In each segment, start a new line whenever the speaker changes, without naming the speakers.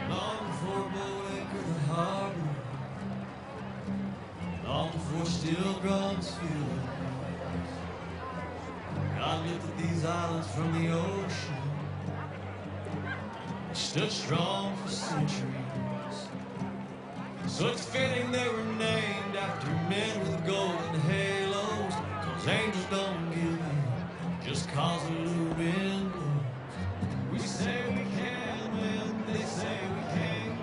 Long before Bold Anchor the harbor, long before steel drums feel. God lifted these islands from the ocean, stood strong for centuries. So it's fitting they were named after men with golden halos, 'cause angels don't give in just 'cause a little wind blows. We say we can when they say we can't.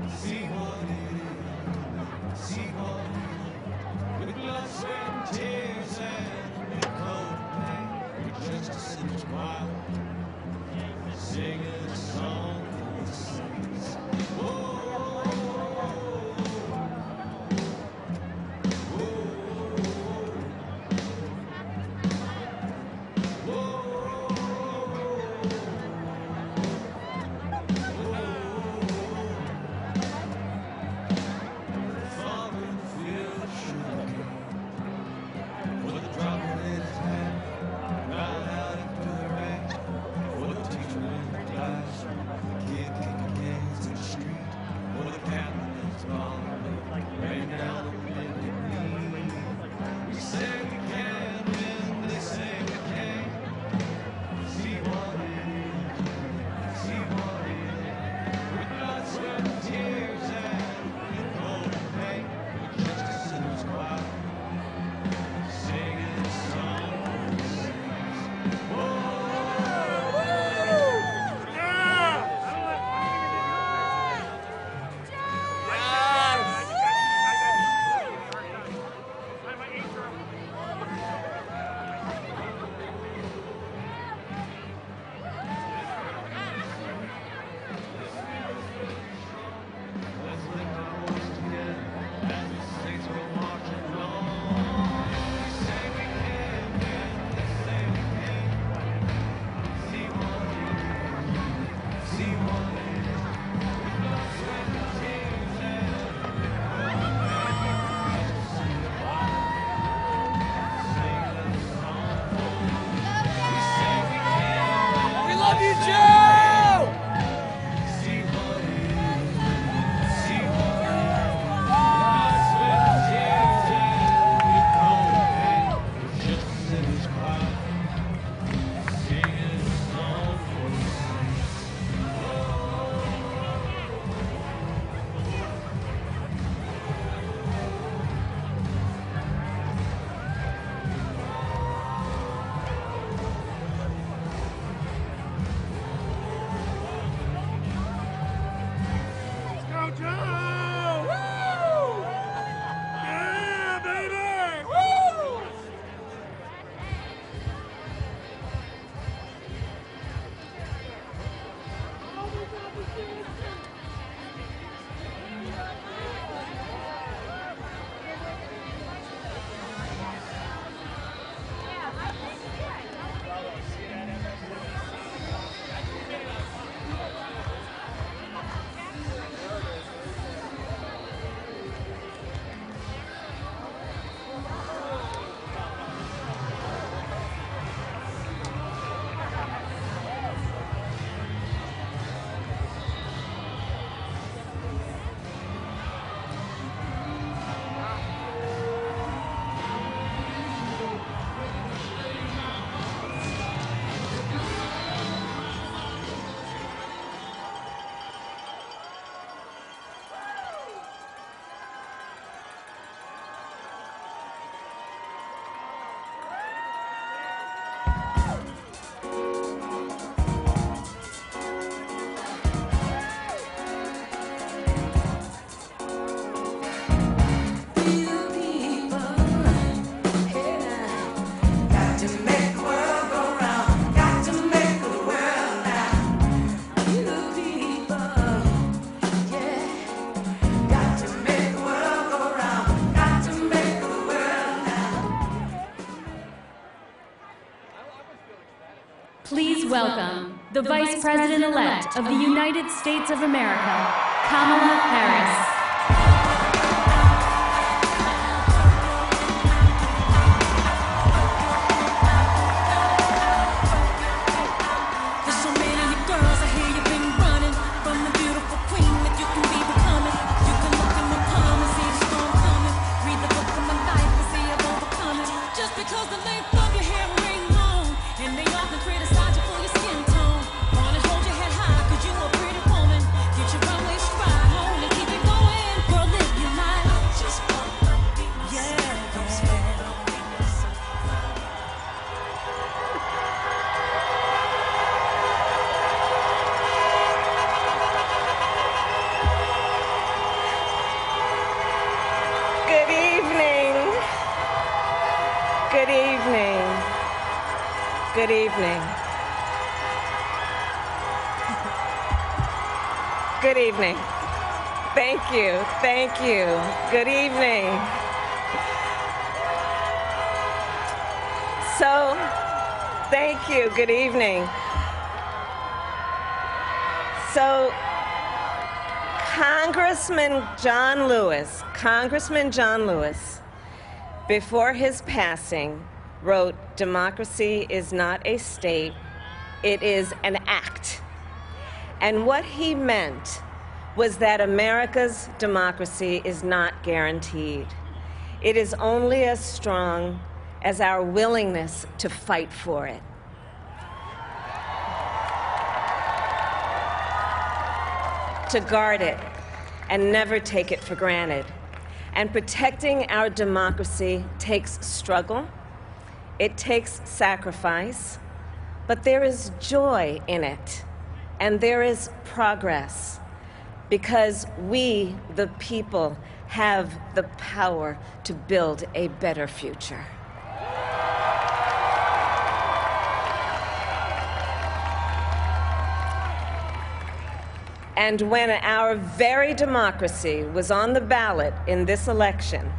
See what it is, see what it is. With blood, sweat, and tears and a bit cold pain, we're just a sinner's choir, singing a song for the saints. Whoa,
the Vice President-elect of the United States of America, Kamala Harris.
Good evening. Good evening. Good evening. Thank you. Thank you. Good evening. So, thank you. Good evening. So, Congressman John Lewis, before his passing, wrote, "Democracy is not a state, it is an act." And what he meant was that America's democracy is not guaranteed. It is only as strong as our willingness to fight for it. To guard it and never take it for granted. And protecting our democracy takes struggle, it takes sacrifice, but there is joy in it, and there is progress, because we, the people, have the power to build a better future. And when our very democracy was on the ballot in this election,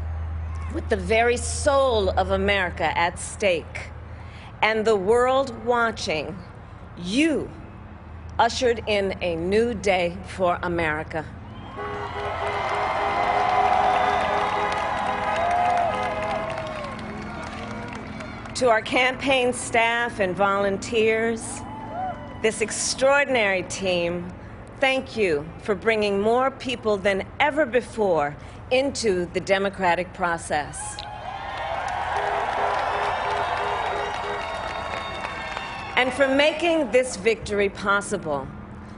with the very soul of America at stake, and the world watching, you ushered in a new day for America. To our campaign staff and volunteers, this extraordinary team, thank you for bringing more people than ever before into the democratic process. And for making this victory possible.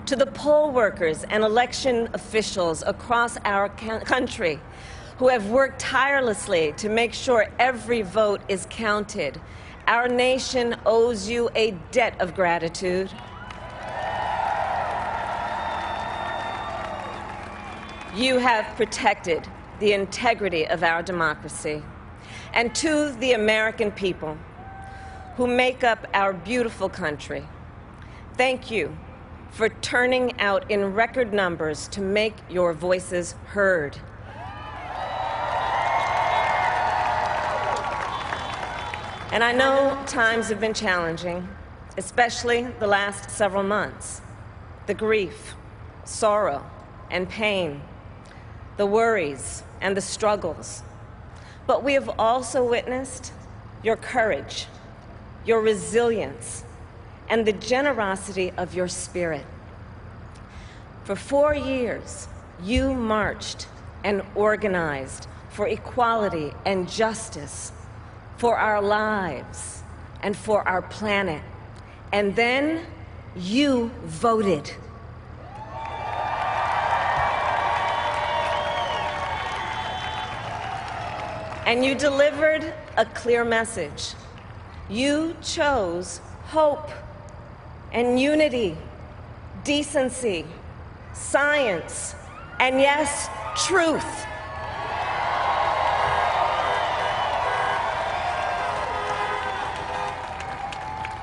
To the poll workers and election officials across our country who have worked tirelessly to make sure every vote is counted, our nation owes you a debt of gratitude. You have protected the integrity of our democracy. And to the American people who make up our beautiful country, thank you for turning out in record numbers to make your voices heard. And I know times have been challenging, especially the last several months. The grief, sorrow, and pain, the worries and the struggles. But we have also witnessed your courage, your resilience, and the generosity of your spirit. For 4 years, you marched and organized for equality and justice, for our lives and for our planet. And then you voted. And you delivered a clear message. You chose hope and unity, decency, science, and yes, truth.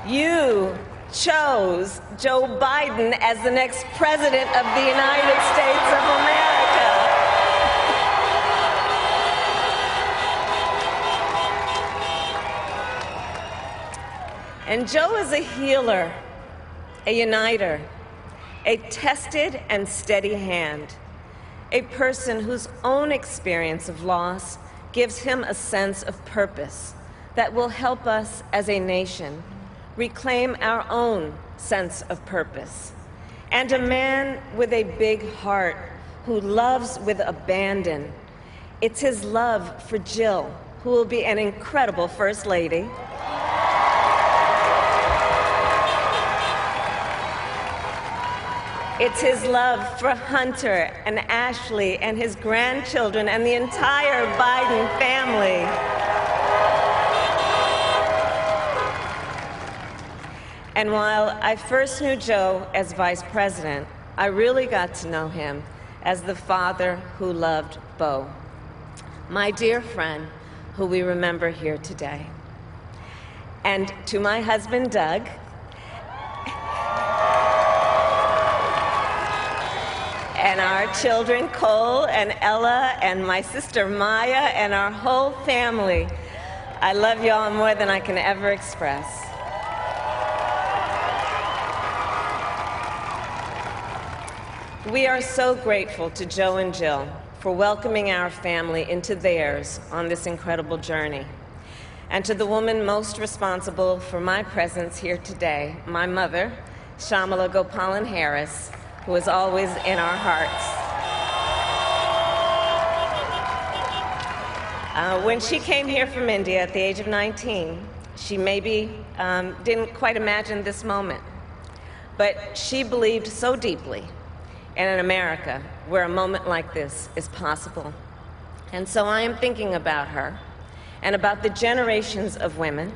You chose Joe Biden as the next president of the United States of America. And Joe is a healer, a uniter, a tested and steady hand, a person whose own experience of loss gives him a sense of purpose that will help us as a nation reclaim our own sense of purpose, and a man with a big heart who loves with abandon. It's his love for Jill, who will be an incredible First Lady. It's his love for Hunter and Ashley and his grandchildren and the entire Biden family. And while I first knew Joe as vice president, I really got to know him as the father who loved Bo, my dear friend who we remember here today. And to my husband, Doug, and our children, Cole and Ella, and my sister Maya, and our whole family, I love y'all more than I can ever express. We are so grateful to Joe and Jill for welcoming our family into theirs on this incredible journey. And to the woman most responsible for my presence here today, my mother, Kamala Harris, who is always in our hearts. When she came here from India at the age of 19, she maybe didn't quite imagine this moment, but she believed so deeply in an America where a moment like this is possible. And so I am thinking about her and about the generations of women,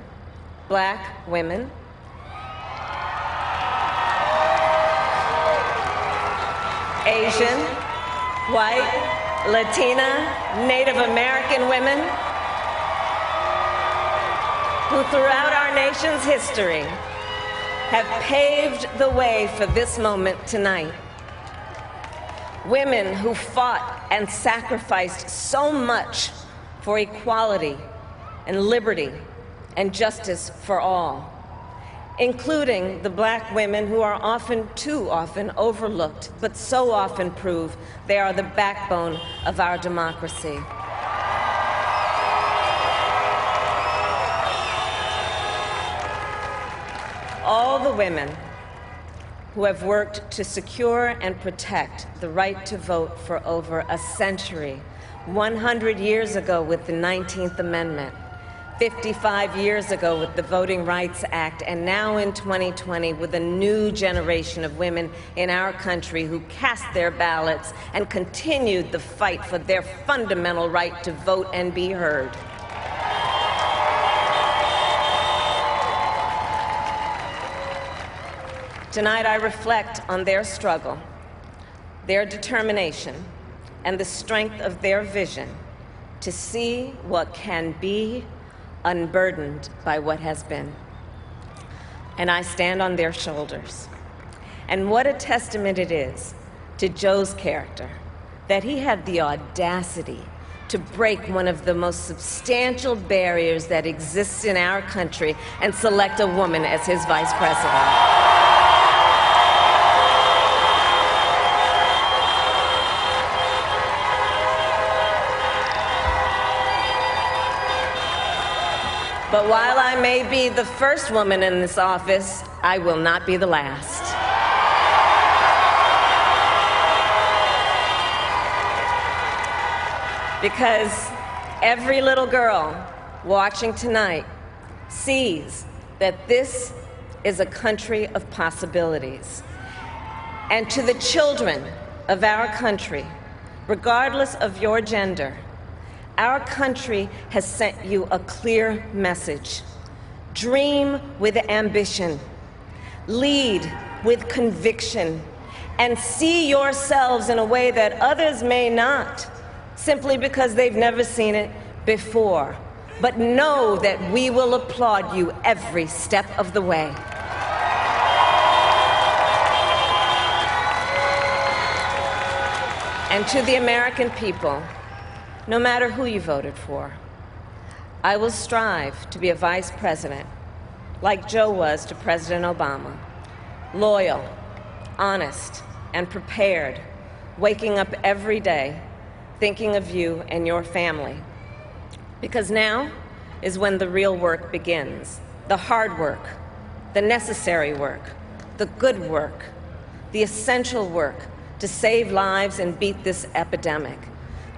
black women, Asian, white, Latina, Native American women who throughout our nation's history have paved the way for this moment tonight. Women who fought and sacrificed so much for equality and liberty and justice for all, including the black women who are often, too often, overlooked, but so often prove they are the backbone of our democracy. All the women who have worked to secure and protect the right to vote for over a century, 100 years ago with the 19th Amendment, 55 years ago with the Voting Rights Act, and now in 2020 with a new generation of women in our country who cast their ballots and continued the fight for their fundamental right to vote and be heard. Tonight I reflect on their struggle, their determination, and the strength of their vision to see what can be unburdened by what has been. And I stand on their shoulders. And what a testament it is to Joe's character that he had the audacity to break one of the most substantial barriers that exists in our country and select a woman as his vice president. But while I may be the first woman in this office, I will not be the last. Because every little girl watching tonight sees that this is a country of possibilities. And to the children of our country, regardless of your gender, our country has sent you a clear message. Dream with ambition, lead with conviction, and see yourselves in a way that others may not, simply because they've never seen it before. But know that we will applaud you every step of the way. And to the American people, no matter who you voted for, I will strive to be a vice president, like Joe was to President Obama, loyal, honest, and prepared, waking up every day thinking of you and your family. Because now is when the real work begins, the hard work, the necessary work, the good work, the essential work to save lives and beat this epidemic,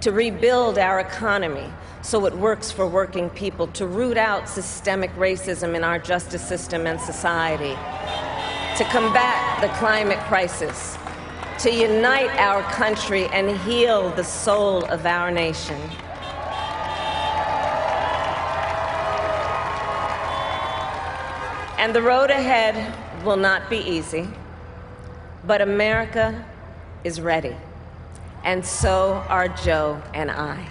to rebuild our economy so it works for working people, to root out systemic racism in our justice system and society, to combat the climate crisis, to unite our country and heal the soul of our nation. And the road ahead will not be easy, but America is ready, and so are Joe and I.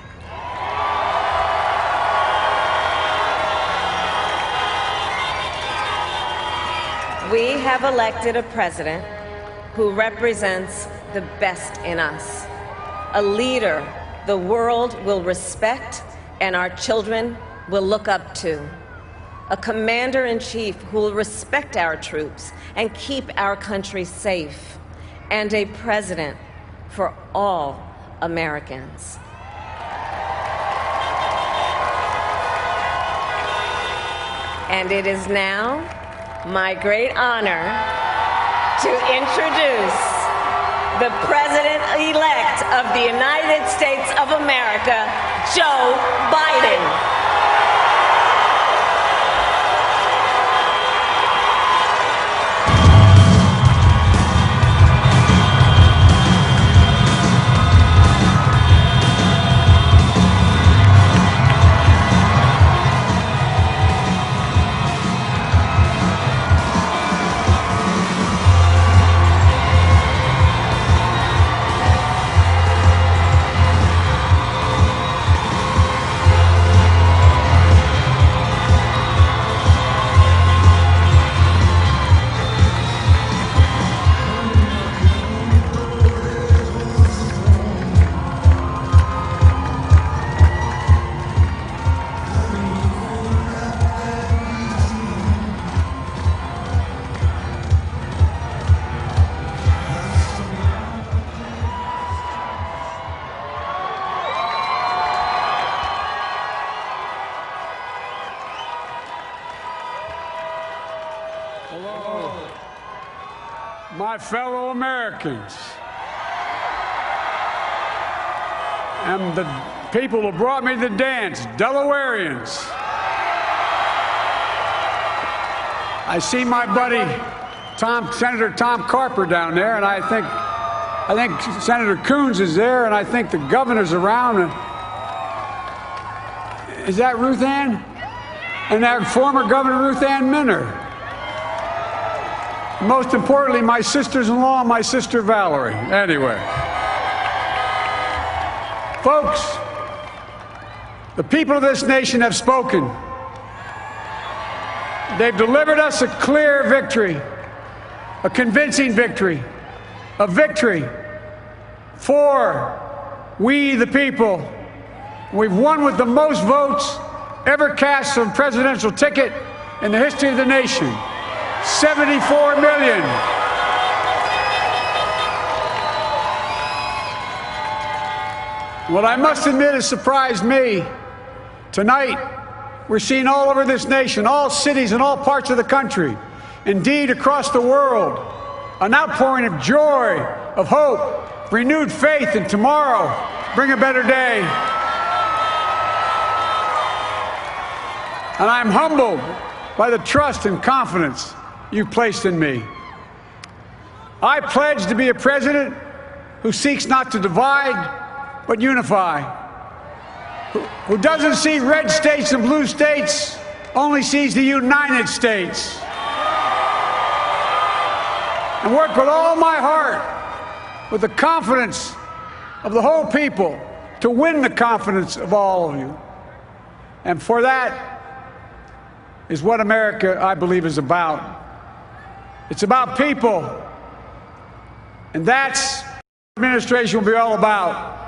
We have elected a president who represents the best in us, a leader the world will respect and our children will look up to, a commander-in-chief who will respect our troops and keep our country safe, and a president for all Americans. And it is now my great honor to introduce the President-elect of the United States of America, Joe Biden.
Hello, my fellow Americans, and the people who brought me the dance, Delawareans. I see my buddy Senator Tom Carper down there, and I think Senator Coons is there, and I think the governor's around. Is that Ruth Ann? And that former Governor Ruth Ann Minner. Most importantly, my sisters-in-law and my sister Valerie. Anyway. Folks, the people of this nation have spoken. They've delivered us a clear victory, a convincing victory, a victory for we the people. We've won with the most votes ever cast on a presidential ticket in the history of the nation. 74 million. What I must admit has surprised me. Tonight, we're seeing all over this nation, all cities and all parts of the country, indeed across the world, an outpouring of joy, of hope, renewed faith in tomorrow, bring a better day. And I'm humbled by the trust and confidence you've placed in me. I pledge to be a president who seeks not to divide, but unify, who doesn't see red states and blue states, only sees the United States, and work with all my heart, with the confidence of the whole people, to win the confidence of all of you. And for that is what America, I believe, is about. It's about people, and that's what the administration will be all about.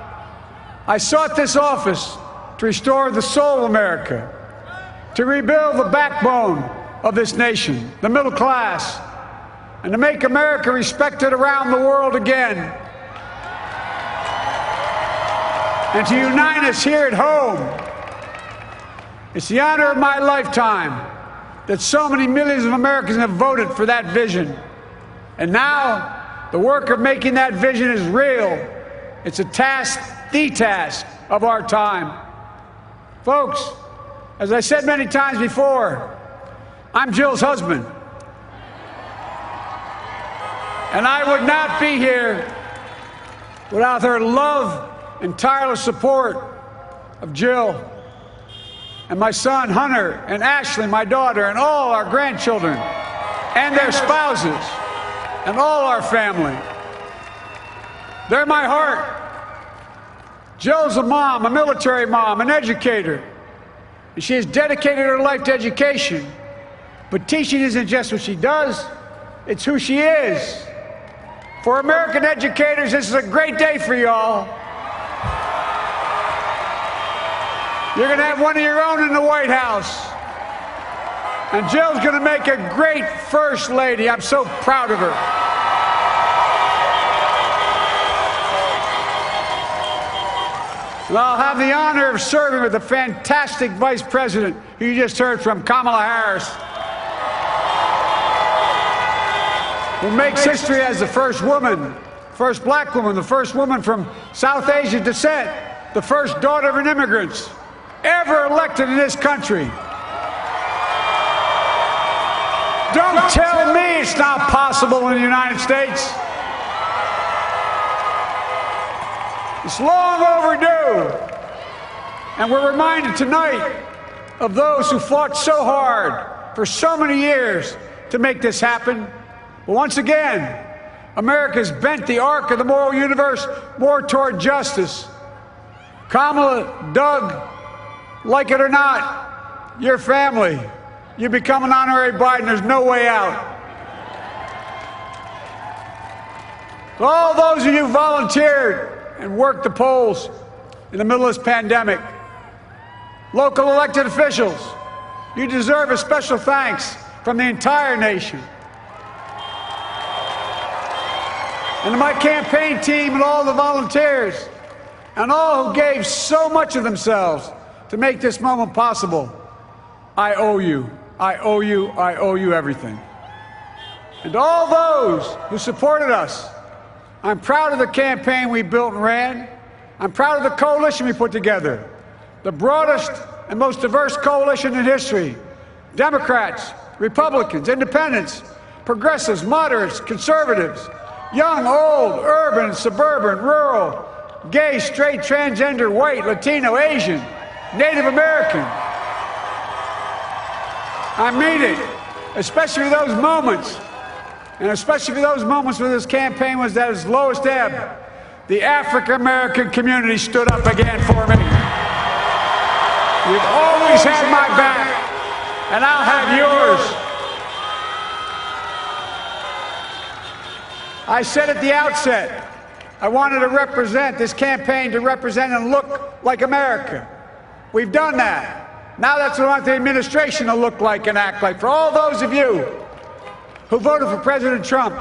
I sought this office to restore the soul of America, to rebuild the backbone of this nation, the middle class, and to make America respected around the world again, and to unite us here at home. It's the honor of my lifetime that so many millions of Americans have voted for that vision. And now, the work of making that vision is real. It's a task, the task of our time. Folks, as I said many times before, I'm Jill's husband. And I would not be here without her love and tireless support of Jill and my son Hunter and Ashley, my daughter, and all our grandchildren and their spouses and all our family. They're my heart. Jill's a mom, a military mom, an educator. And she has dedicated her life to education. But teaching isn't just what she does, it's who she is. For American educators, this is a great day for y'all. You're going to have one of your own in the White House. And Jill's going to make a great First Lady. I'm so proud of her. And I'll have the honor of serving with the fantastic Vice President who you just heard from, Kamala Harris, who makes history as the first woman, first black woman, the first woman from South Asian descent, the first daughter of an immigrant ever elected in this country. Don't tell me it's not possible in the United States. It's long overdue. And we're reminded tonight of those who fought so hard for so many years to make this happen. But once again, America's bent the arc of the moral universe more toward justice. Kamala, Doug, like it or not, your family, you become an honorary Biden. There's no way out. To all those of you who volunteered and worked the polls in the middle of this pandemic, local elected officials, you deserve a special thanks from the entire nation. And to my campaign team and all the volunteers and all who gave so much of themselves to make this moment possible, I owe you. I owe you. I owe you everything. And to all those who supported us, I'm proud of the campaign we built and ran. I'm proud of the coalition we put together, the broadest and most diverse coalition in history. Democrats, Republicans, independents, progressives, moderates, conservatives, young, old, urban, suburban, rural, gay, straight, transgender, white, Latino, Asian, Native American. I mean it, especially for those moments, and especially for those moments when this campaign was at its lowest ebb. The African American community stood up again for me. You've always had my back, and I'll have yours. I said at the outset, I wanted to represent this campaign to represent and look like America. We've done that. Now that's what I want the administration to look like and act like. For all those of you who voted for President Trump,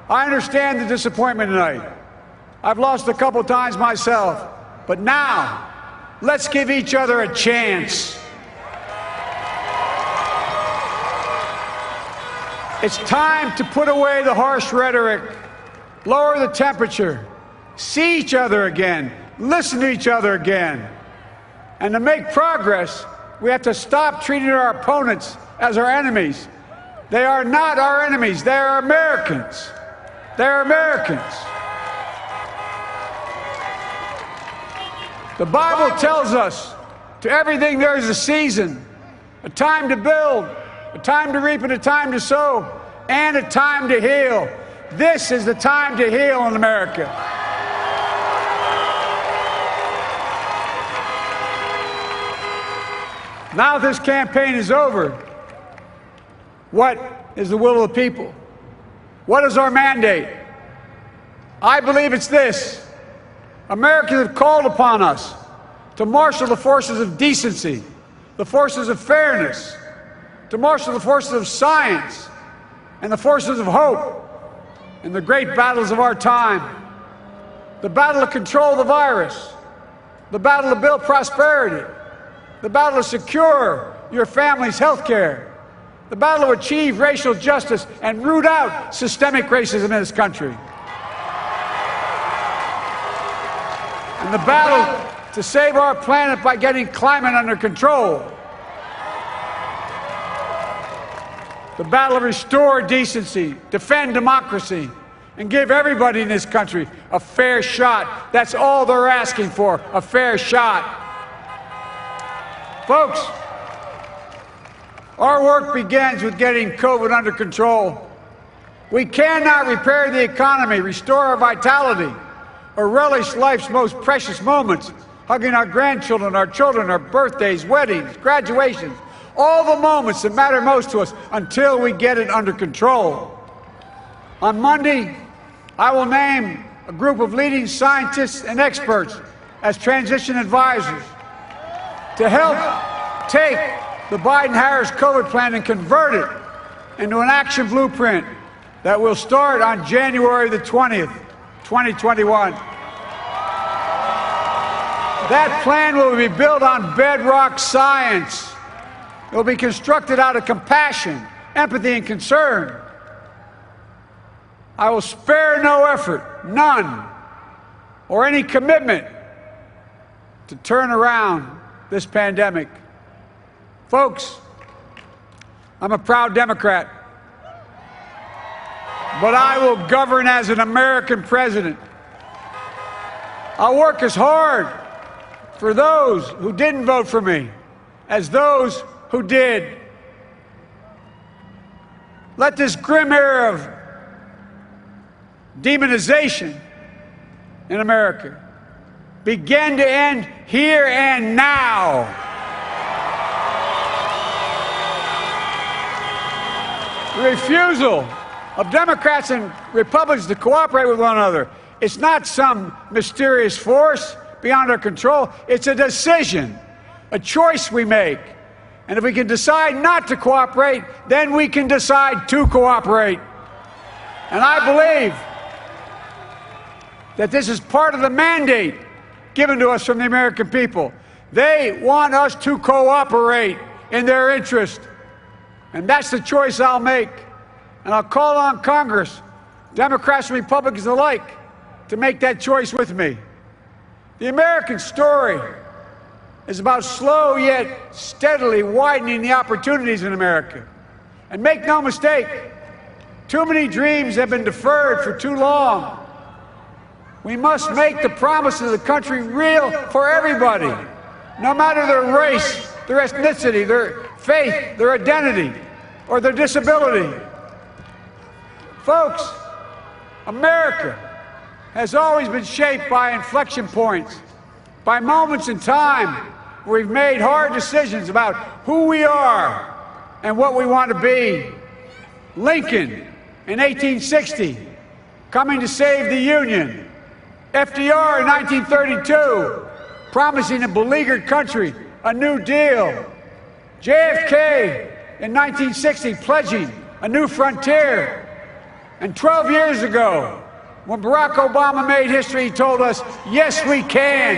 I understand the disappointment tonight. I've lost a couple times myself. But now, let's give each other a chance. It's time to put away the harsh rhetoric, lower the temperature, see each other again, listen to each other again. And to make progress, we have to stop treating our opponents as our enemies. They are not our enemies. They are Americans. They're Americans. The Bible tells us, to everything there is a season, a time to build, a time to reap, and a time to sow, and a time to heal. This is the time to heal in America. Now this campaign is over. What is the will of the people? What is our mandate? I believe it's this. Americans have called upon us to marshal the forces of decency, the forces of fairness, to marshal the forces of science and the forces of hope, in the great battles of our time. The battle to control the virus, the battle to build prosperity, the battle to secure your family's health care, the battle to achieve racial justice and root out systemic racism in this country, and the battle to save our planet by getting climate under control, the battle to restore decency, defend democracy, and give everybody in this country a fair shot. That's all they're asking for, a fair shot. Folks, our work begins with getting COVID under control. We cannot repair the economy, restore our vitality, or relish life's most precious moments, hugging our grandchildren, our children, our birthdays, weddings, graduations, all the moments that matter most to us, until we get it under control. On Monday, I will name a group of leading scientists and experts as transition advisors to help take the Biden-Harris COVID plan and convert it into an action blueprint that will start on January the 20th, 2021. That plan will be built on bedrock science. It will be constructed out of compassion, empathy, and concern. I will spare no effort, none, or any commitment to turn around this pandemic. Folks, I'm a proud Democrat, but I will govern as an American president. I'll work as hard for those who didn't vote for me as those who did. Let this grim era of demonization in America begin to end here and now. The refusal of Democrats and Republicans to cooperate with one another, it's not some mysterious force beyond our control. It's a decision, a choice we make. And if we can decide not to cooperate, then we can decide to cooperate. And I believe that this is part of the mandate given to us from the American people. They want us to cooperate in their interest. And that's the choice I'll make. And I'll call on Congress, Democrats and Republicans alike, to make that choice with me. The American story is about slow yet steadily widening the opportunities in America. And make no mistake, too many dreams have been deferred for too long. We must make the promises of the country real for everybody, no matter their race, their ethnicity, their faith, their identity, or their disability. Folks, America has always been shaped by inflection points, by moments in time where we've made hard decisions about who we are and what we want to be. Lincoln in 1860, coming to save the Union. FDR in 1932, promising a beleaguered country a new deal. JFK in 1960, pledging a new frontier. And 12 years ago, when Barack Obama made history, he told us, yes, we can.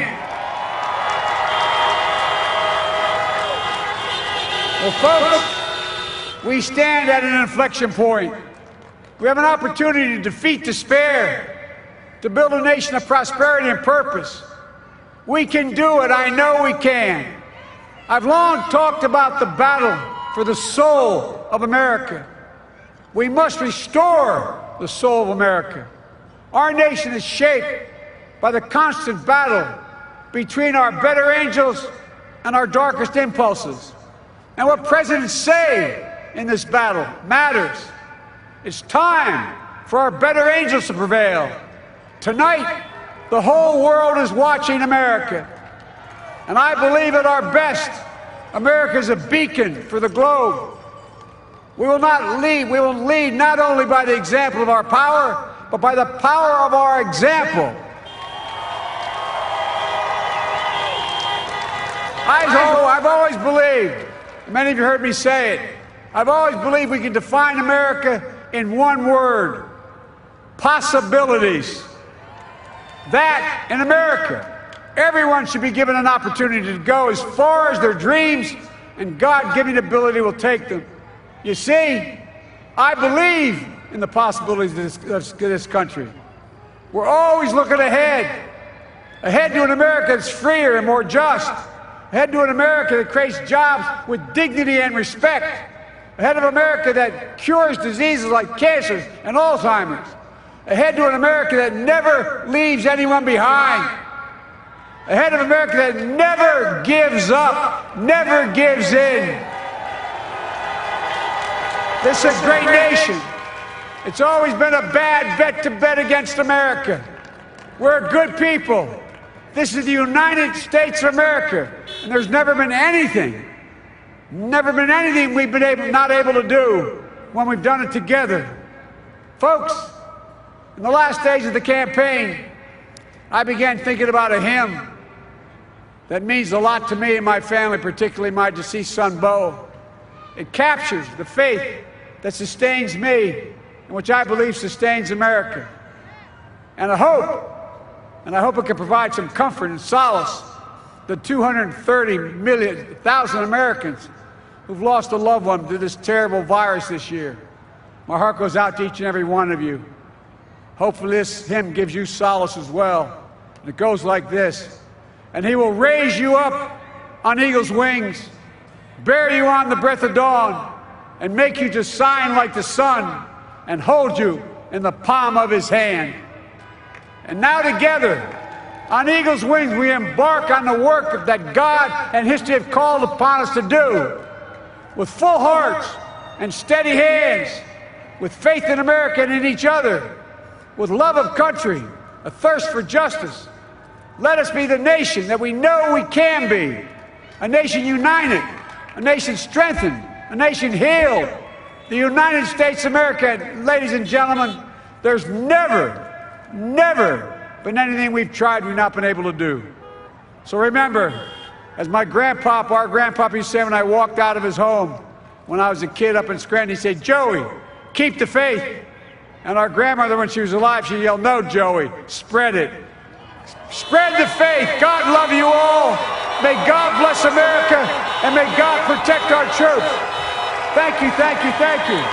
Well, folks, we stand at an inflection point. We have an opportunity to defeat despair, to build a nation of prosperity and purpose. We can do it. I know we can. I've long talked about the battle for the soul of America. We must restore the soul of America. Our nation is shaped by the constant battle between our better angels and our darkest impulses. And what presidents say in this battle matters. It's time for our better angels to prevail. Tonight, the whole world is watching America. And I believe at our best, America is a beacon for the globe. We will lead not only by the example of our power, but by the power of our example. I've always believed, many of you heard me say it, I've always believed we can define America in one word: possibilities. That in America, everyone should be given an opportunity to go as far as their dreams and God-given ability will take them. You see, I believe in the possibilities of this country. We're always looking ahead to an America that's freer and more just, ahead to an America that creates jobs with dignity and respect, ahead of America that cures diseases like cancer and Alzheimer's, ahead to an America that never leaves anyone behind, ahead of America that never gives up, never gives in. This is a great nation. It's always been a bad bet to bet against America. We're good people. This is the United States of America, and there's never been anything we've been not able to do when we've done it together. Folks, in the last days of the campaign, I began thinking about a hymn that means a lot to me and my family, particularly my deceased son, Bo. It captures the faith that sustains me and which I believe sustains America. And I hope it can provide some comfort and solace to 230,000 Americans who've lost a loved one to this terrible virus this year. My heart goes out to each and every one of you. Hopefully this hymn gives you solace as well. And it goes like this. And he will raise you up on eagle's wings, bear you on the breath of dawn, and make you to shine like the sun, and hold you in the palm of his hand. And now together, on eagle's wings, we embark on the work that God and history have called upon us to do, with full hearts and steady hands, with faith in America and in each other, with love of country, a thirst for justice. Let us be the nation that we know we can be, a nation united, a nation strengthened, a nation healed. The United States of America, ladies and gentlemen, there's never been anything we've tried we've not been able to do. So remember, as our grandpapa used to say when I walked out of his home when I was a kid up in Scranton, he said, "Joey, keep the faith." And our grandmother, when she was alive, she yelled, "No, Joey, spread it. Spread the faith. God love you all. May God bless America, and may God protect our troops." Thank you, thank you, thank you.